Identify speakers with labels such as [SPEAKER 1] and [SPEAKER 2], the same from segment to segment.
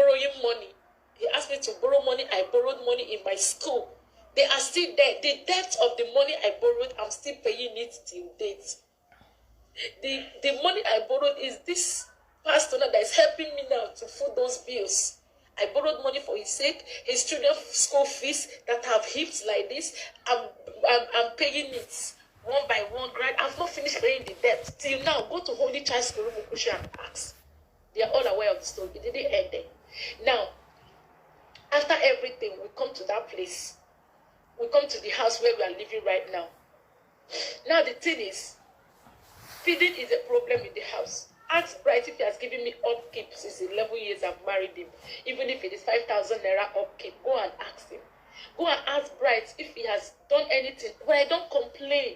[SPEAKER 1] borrowing money. He asked me to borrow money. I borrowed money in my school. They are still there. The debt of the money I borrowed, I'm still paying it till date. The money I borrowed is this pastor that is helping me now to foot those bills. I borrowed money for his sake, his children's school fees that have heaped like this. I'm paying it one by one. I've not finished paying the debt till now. Go to Holy Child School and ask. They are all aware of the story. It didn't end there. Now, after everything, we come to that place. We come to the house where we are living right now. Now the thing is, feeding is a problem in the house. Ask Bright if he has given me upkeep since 11 years I've married him. Even if it is 5,000 naira upkeep, go and ask him. Go and ask Bright if he has done anything. But I don't complain.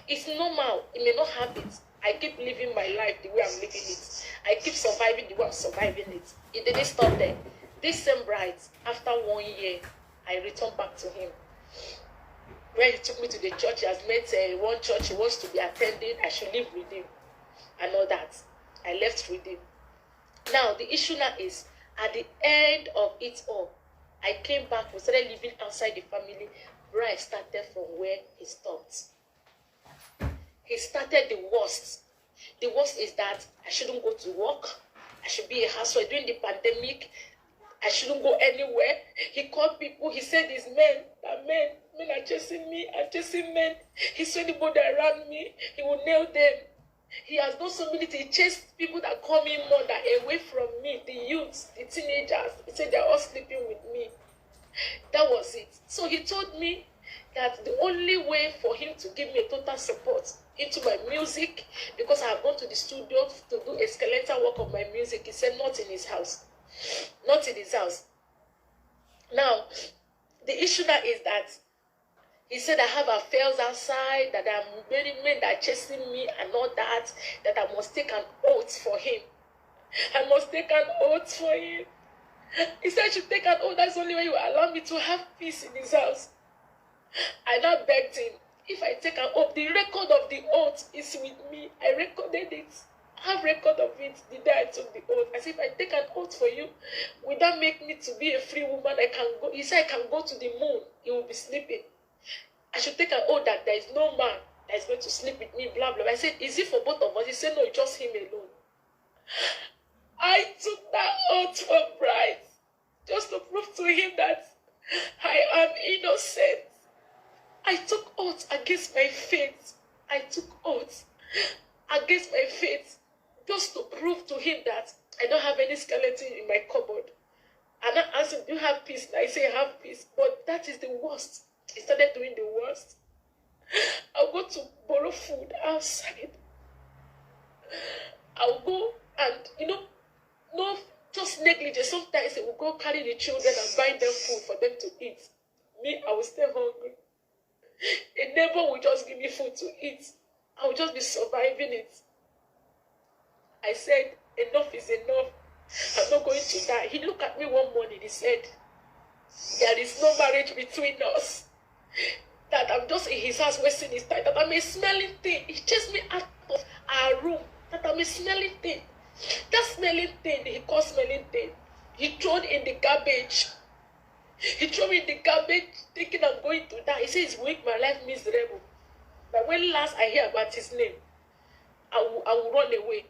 [SPEAKER 1] It's normal. He may not have it. I keep living my life the way I'm living it. I keep surviving the way I'm surviving it. It didn't stop there. This same Bright, after 1 year, I returned back to him. When he took me to the church, he has met one church he wants to be attending. I should live with him and all that. I left with him. Now, the issue now is, at the end of it all, I came back. We started living outside the family. Bright started from where he stopped. He started the worst. The worst is that I shouldn't go to work. I should be a housewife. During the pandemic, I shouldn't go anywhere. He called people. He said it's men are chasing me and chasing men. He saw anybody around me, he will nail them. He has done so many things. He chased people that call me mother away from me, the youths, the teenagers. He said they're all sleeping with me. That was it. So he told me that the only way for him to give me a total support into my music, because I have gone to the studio to do a skeletal work of my music, he said not in his house. Not in his house. Now, the issue now is that he said I have affairs outside, that I'm many men that are chasing me and all that, that I must take an oath for him. I must take an oath for him. He said I should take an oath. That's the only way you allow me to have peace in his house. I now begged him, if I take an oath, the record of the oath is with me. I recorded it. I have record of it the day I took the oath. I said, if I take an oath for you, will that make me to be a free woman? I can go. He said I can go to the moon. He will be sleeping. I should take an oath that there is no man that is going to sleep with me, blah, blah. I said, is it for both of us? He said, no, just him alone. I took that oath for Bright, just to prove to him that I am innocent. I took oath against my faith. I took oath against my faith, just to prove to him that I don't have any skeleton in my cupboard. And I asked him, do you have peace? And I say, I have peace. But that is the worst. He started doing the worst. I'll go to borrow food outside. I'll go and, no, just negligence. Sometimes they will go carry the children and buy them food for them to eat. Me, I will stay hungry. A neighbor will just give me food to eat. I will just be surviving it. I said, enough is enough. I'm not going to die. He looked at me one morning. He said, there is no marriage between us. That I'm just in his house wasting his time. That I'm a smelling thing. He chased me out of our room. That I'm a smelling thing. That smelling thing, he called smelling thing. He thrown in the garbage. He threw me in the garbage thinking I'm going to die. He says it's make my life miserable. But when last I hear about his name, I will run away.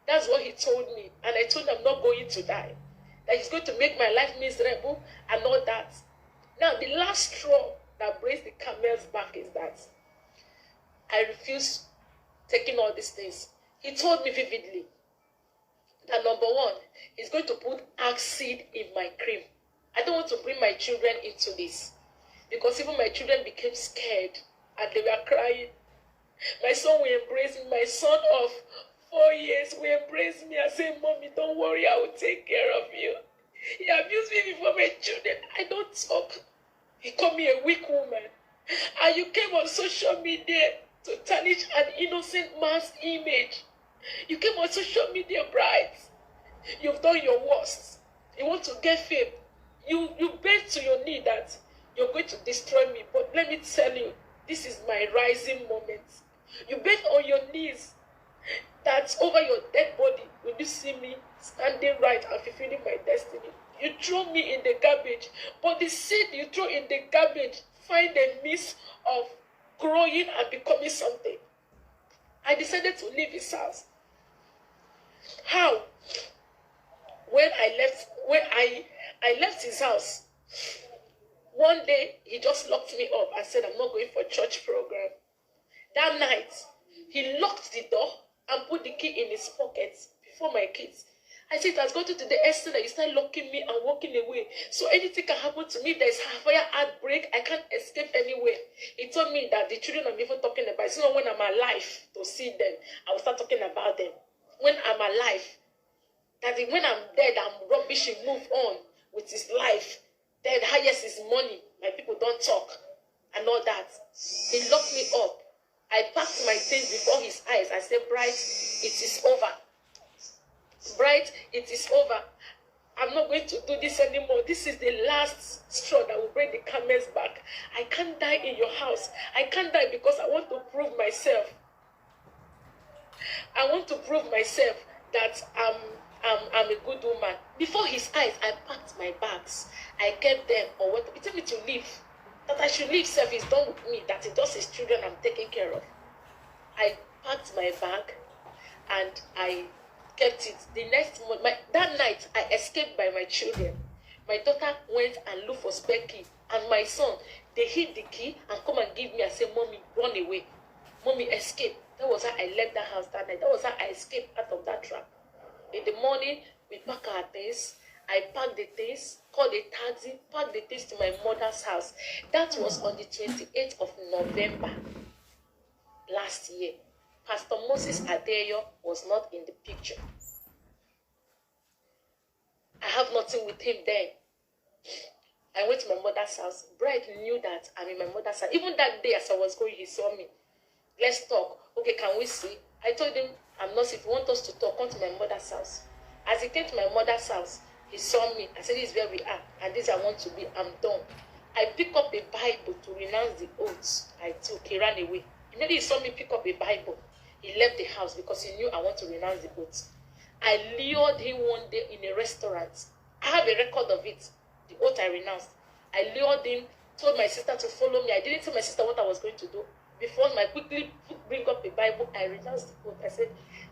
[SPEAKER 1] That's what he told me. And I told him I'm not going to die. That he's going to make my life miserable and all that. Now, the last straw that breaks the camel's back is that I refuse taking all these things. He told me vividly that number one, he's going to put axe seed in my cream. I don't want to bring my children into this. Because even my children became scared and they were crying. My son will embrace me. My son of 4 years will embrace me and say, Mommy, don't worry, I will take care of you. He abused me before my children. I don't talk. He called me a weak woman. And you came on social media to tarnish an innocent man's image. You came on social media, Bright. You've done your worst. You want to get fame. You bend to your knee that you're going to destroy me. But let me tell you, this is my rising moment. You bend on your knees that over your dead body, when you see me standing right and fulfilling my destiny. You throw me in the garbage, but the seed you throw in the garbage find a means of growing and becoming something. I decided to leave his house. How? When I left his house, one day he just locked me up and said, I'm not going for church program. That night, he locked the door and put the key in his pocket before my kids. I said, it has gotten to the extent that you start locking me and walking away. So anything can happen to me. If there's a fire outbreak, I can't escape anywhere. He told me that the children I'm even talking about, it's not when I'm alive to see them, I will start talking about them. When I'm alive, that when I'm dead, I'm rubbish, he move on with his life. Then highest is money. My people don't talk and all that. He locked me up. I packed my things before his eyes. I said, Bright, it is over. Bright, it is over. I'm not going to do this anymore. This is the last straw that will bring the camel's back. I can't die in your house. I can't die because I want to prove myself. I want to prove myself that I'm a good woman. Before his eyes, I packed my bags. I kept them or what. He told me to leave. That I should leave. Self is done with me. That it does his children I'm taking care of. I packed my bag and I kept it. The next month, that night, I escaped by my children. My daughter went and looked for spare key, and my son, they hid the key and come and give me and say, Mommy, run away. Mommy, escape. That was how I left the house that night. That was how I escaped out of that trap. In the morning, we pack our things. I packed the things, called a taxi, packed the things to my mother's house. That was on the 28th of November last year. Pastor Moses Adeyo was not in the picture. I have nothing with him then. I went to my mother's house. Bright knew that I'm in my mother's house. Even that day as I was going, he saw me. Let's talk. Okay, can we see? I told him, I'm not, if you want us to talk, come to my mother's house. As he came to my mother's house, he saw me. I said, this is where we are, and this I want to be. I'm done. I picked up a Bible to renounce the oaths I took. He ran away. Immediately he saw me pick up a Bible. He left the house because he knew I want to renounce the oaths. I lured him one day in a restaurant. I have a record of it. The oath I renounced. I lured him, told my sister to follow me. I didn't tell my sister what I was going to do. Before I quickly bring up the Bible, I renounced the oath. I said,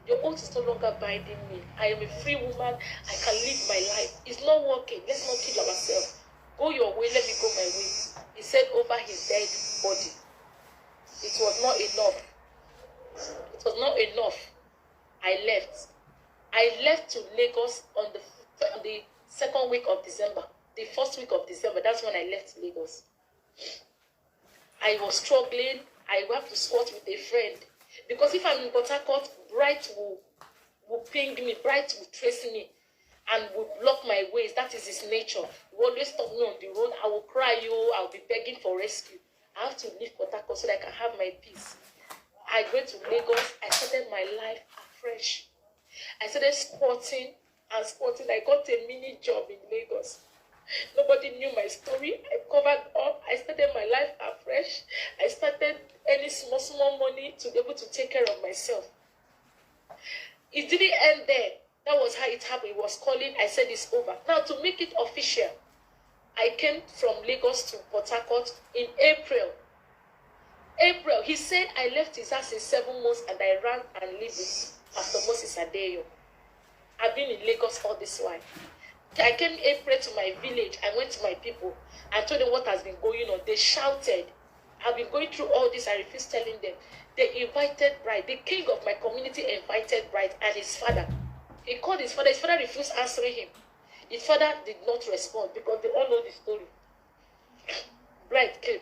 [SPEAKER 1] your oath is no longer binding me. I am a free woman. I can live my life. It's not working. Let's not kill ourselves. Go your way, let me go my way. He said over his dead body. It was not enough. It was not enough. I left. I left to Lagos on the second week of December. The first week of December, that's when I left Lagos. I was struggling. I have to squat with a friend. Because if I'm in Port Harcourt, Bright will ping me. Bright will trace me and will block my ways. That is his nature. He will always stop me on the road. I will cry, I'll be begging for rescue. I have to leave Port Harcourt so that I can have my peace. I went to Lagos. I started my life afresh. I started squatting and squatting. I got a mini job in Lagos. Nobody knew my story. I covered up. I started my life afresh. I started earning small money to be able to take care of myself. It didn't end there. That was how it happened. It was calling. I said it's over. Now, to make it official, I came from Lagos to Port Harcourt in April. He said I left his house in 7 months and I ran and lived with Pastor Moses Adeyo. I've been in Lagos all this while. I came in April to my village. I went to my people and told them what has been going on. They shouted. I've been going through all this. I refused telling them. They invited Bright. The king of my community invited Bright and his father. He called his father. His father refused answering him. His father did not respond because they all know the story. Bright came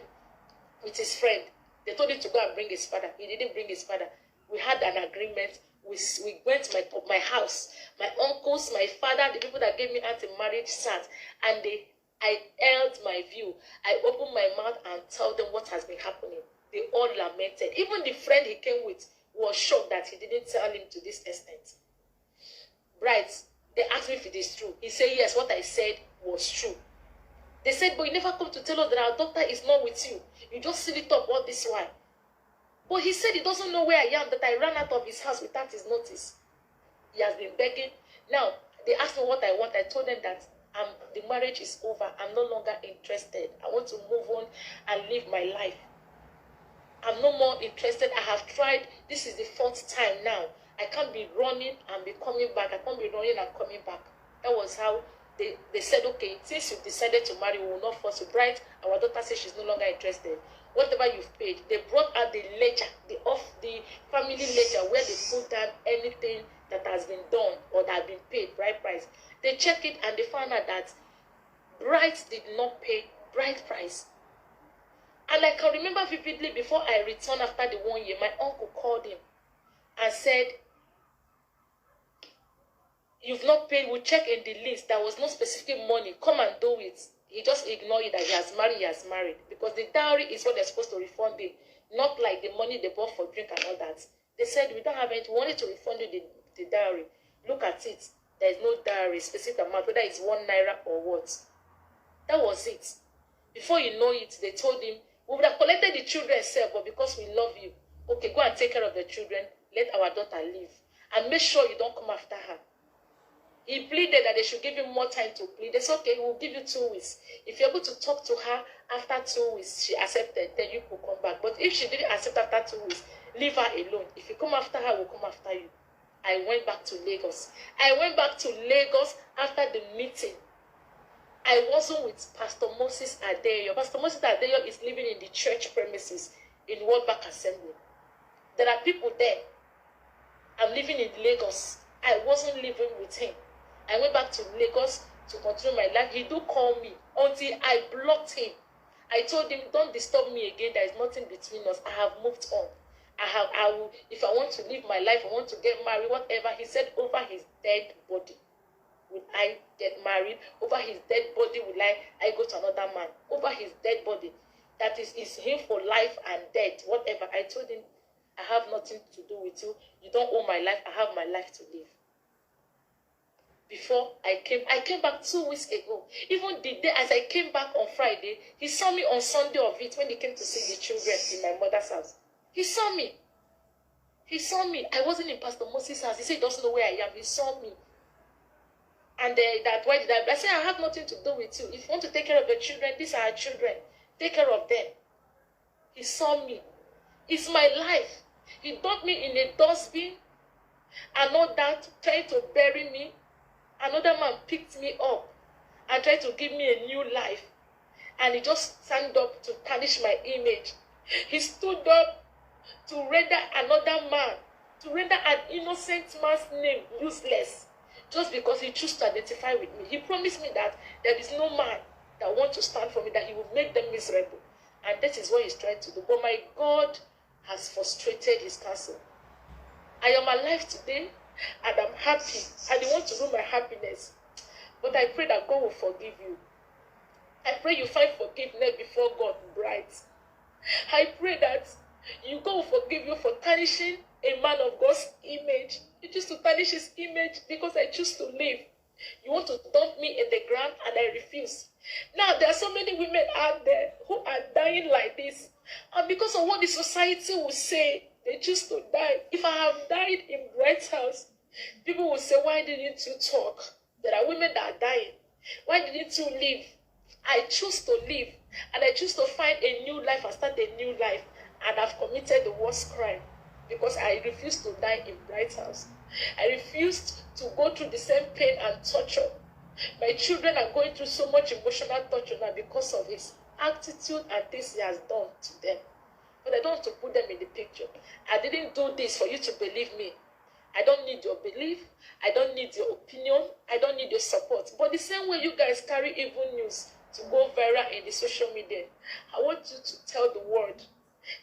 [SPEAKER 1] with his friend. They told him to go and bring his father. He didn't bring his father. We had an agreement. We went to my house. My uncles, my father, the people that gave me anti-marriage sat, and I held my view. I opened my mouth and told them what has been happening. They all lamented. Even the friend he came with was shocked that he didn't tell him to this extent. Bright, they asked me if it is true. He said, yes, what I said was true. They said, but you never come to tell us that our doctor is not with you. You just seal it up all this while. But he said he doesn't know where I am, that I ran out of his house without his notice. He has been begging. Now, They asked me what I want. I told them that the marriage is over. I'm no longer interested. I want to move on and live my life. I'm no more interested. I have tried. This is the 4th time now. I can't be running and be coming back. I can't be running and coming back. That was how they said, okay, since you've decided to marry, we will not force you. Bride, our daughter says she's no longer interested. Whatever you've paid, they brought out the ledger, the family ledger, where they put down anything that has been done or that has been paid, bride price. They check it and they found out that bride did not pay bride price. And I can remember vividly, before I returned after the 1 year, my uncle called him and said, you've not paid, we'll check in the list. There was no specific money. Come and do it. He just ignored it that he has married. Because the dowry is what they're supposed to refund him. Not like the money they bought for drink and all that. They said, we don't have it. We wanted to refund you the dowry. Look at it. There is no dowry, specific amount, whether it's 1 naira or what. That was it. Before you know it, they told him, we would have collected the children self, but because we love you, okay, go and take care of the children. Let our daughter live. And make sure you don't come after her. He pleaded that they should give him more time to plead. They said, okay, we'll give you 2 weeks. If you're able to talk to her after 2 weeks, she accepted, then you could come back. But if she didn't accept after 2 weeks, leave her alone. If you come after her, we'll come after you. I went back to Lagos. I went back to Lagos after the meeting. I wasn't with Pastor Moses Adeyo. Pastor Moses Adeyo is living in the church premises in World Bank Assembly. There are people there. I'm living in Lagos. I wasn't living with him. I went back to Lagos to continue my life. He do call me until I blocked him. I told him, don't disturb me again. There is nothing between us. I have moved on. I will, if I want to live my life, I want to get married, whatever. He said, over his dead body will I get married. Over his dead body will I go to another man. Over his dead body. That is him for life and death, whatever. I told him, I have nothing to do with you. You don't own my life. I have my life to live. Before I came back 2 weeks ago. Even the day as I came back on Friday, he saw me on Sunday of it when he came to see the children in my mother's house. He saw me. He saw me. I wasn't in Pastor Moses' house. He said he doesn't know where I am. He saw me. And that why did I said, I have nothing to do with you. If you want to take care of the children, these are our children. Take care of them. He saw me. It's my life. He dumped me in a dustbin. And all that, trying to bury me. Another man picked me up and tried to give me a new life. And he just stand up to tarnish my image. He stood up to render another man, to render an innocent man's name useless, just because he chose to identify with me. He promised me that there is no man that wants to stand for me, that he will make them miserable. And that is what he's trying to do. But my God has frustrated his counsel. I am alive today, and I'm happy, and he wants to know my happiness. But I pray that God will forgive you. I pray you find forgiveness before God, bride. I pray that God will forgive you for tarnishing a man of God's image. You choose to tarnish his image because I choose to live. You want to dump me in the ground, and I refuse. Now, there are so many women out there who are dying like this. And because of what the society will say, they choose to die. If I have died in Bright's house, people will say, why didn't you talk? There are women that are dying. Why didn't you live? I choose to live. And I choose to find a new life and start a new life. And I've committed the worst crime. Because I refused to die in Bright's house. I refused to go through the same pain and torture. My children are going through so much emotional torture now because of his attitude and things he has done to them. But I don't want to put them in the picture. I didn't do this for you to believe me. I don't need your belief. I don't need your opinion. I don't need your support. But the same way you guys carry evil news to go viral in the social media, I want you to tell the world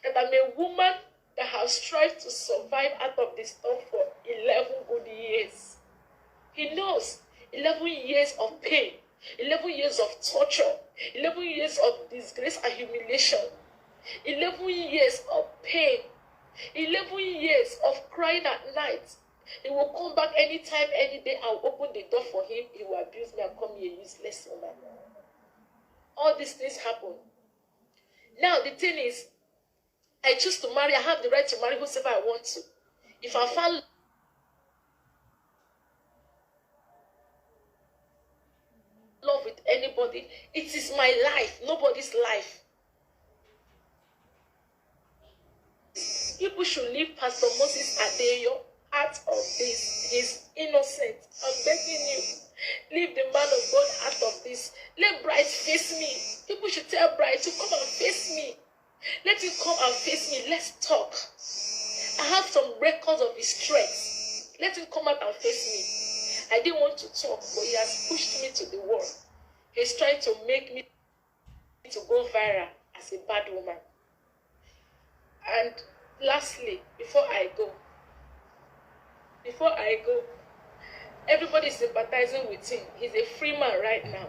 [SPEAKER 1] that I'm a woman that has strived to survive out of this stuff for 11 good years. He knows 11 years of pain, 11 years of torture, 11 years of disgrace and humiliation, 11 years of pain, 11 years of crying at night. He will come back anytime, any day. I'll open the door for him. He will abuse me and call me a useless woman. All these things happen. Now, the thing is, I choose to marry. I have the right to marry whoever I want to. If I found anybody. It is my life, nobody's life. People should leave Pastor Moses Adeyo out of this. He's innocent. I'm begging you. Leave the man of God out of this. Let Bright face me. People should tell Bright to come and face me. Let him come and face me. Let's talk. I have some records of his strength. Let him come out and face me. I didn't want to talk, but he has pushed me to the wall. He's trying to make me to go viral as a bad woman. And lastly, before I go, everybody is sympathizing with him. He's a free man right now.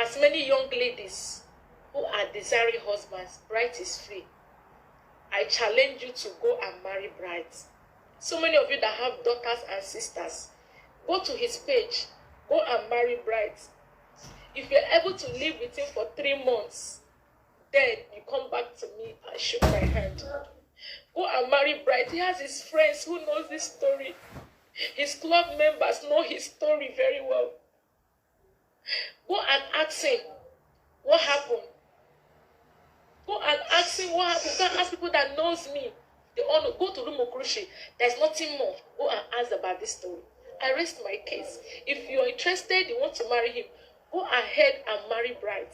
[SPEAKER 1] As many young ladies who are desiring husbands, Bright is free. I challenge you to go and marry Bright. So many of you that have daughters and sisters, go to his page, go and marry Bright. If you're able to live with him for 3 months, then you come back to me and shake my hand. Go and marry Bright. He has his friends who knows this story. His club members know his story very well. Go and ask him what happened. Go and ask him what happened. Go and ask people that knows me. They all know. Go to Rumokrushi. There's nothing more. Go and ask about this story. I rest my case. If you're interested, you want to marry him, go ahead and marry Bright.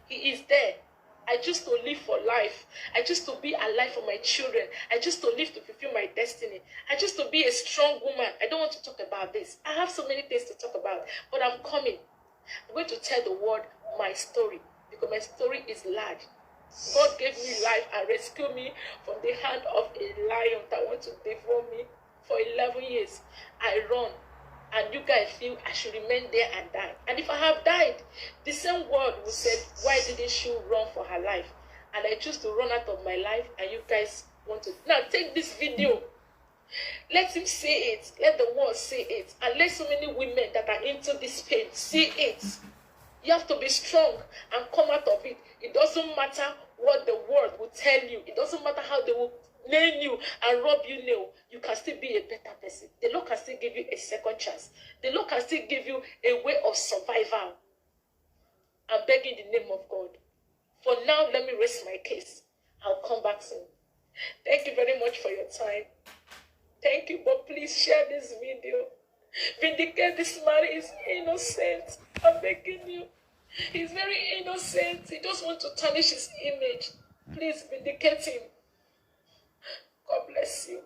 [SPEAKER 1] He is there. I choose to live for life. I choose to be alive for my children. I choose to live to fulfill my destiny. I choose to be a strong woman. I don't want to talk about this. I have so many things to talk about, but I'm coming. I'm going to tell the world my story, because my story is large. God gave me life and rescued me from the hand of a lion that wanted to devour me for 11 years. I run. And you guys feel I should remain there and die. And if I have died, the same word will say, why didn't she run for her life? And I choose to run out of my life, and you guys want to. Now take this video. Let him see it. Let the world see it. And let so many women that are into this pain see it. You have to be strong and come out of it. It doesn't matter what the world will tell you. It doesn't matter how they will nail you and rub you nail. You can still be a better person. The Lord can still give you a second chance. The Lord can still give you a way of survival. I'm begging the name of God. For now, let me rest my case. I'll come back soon. Thank you very much for your time. Thank you, but please share this video. Vindicate this man. Is innocent. I'm begging you. He's very innocent. He just wants to tarnish his image. Please vindicate him. God bless you.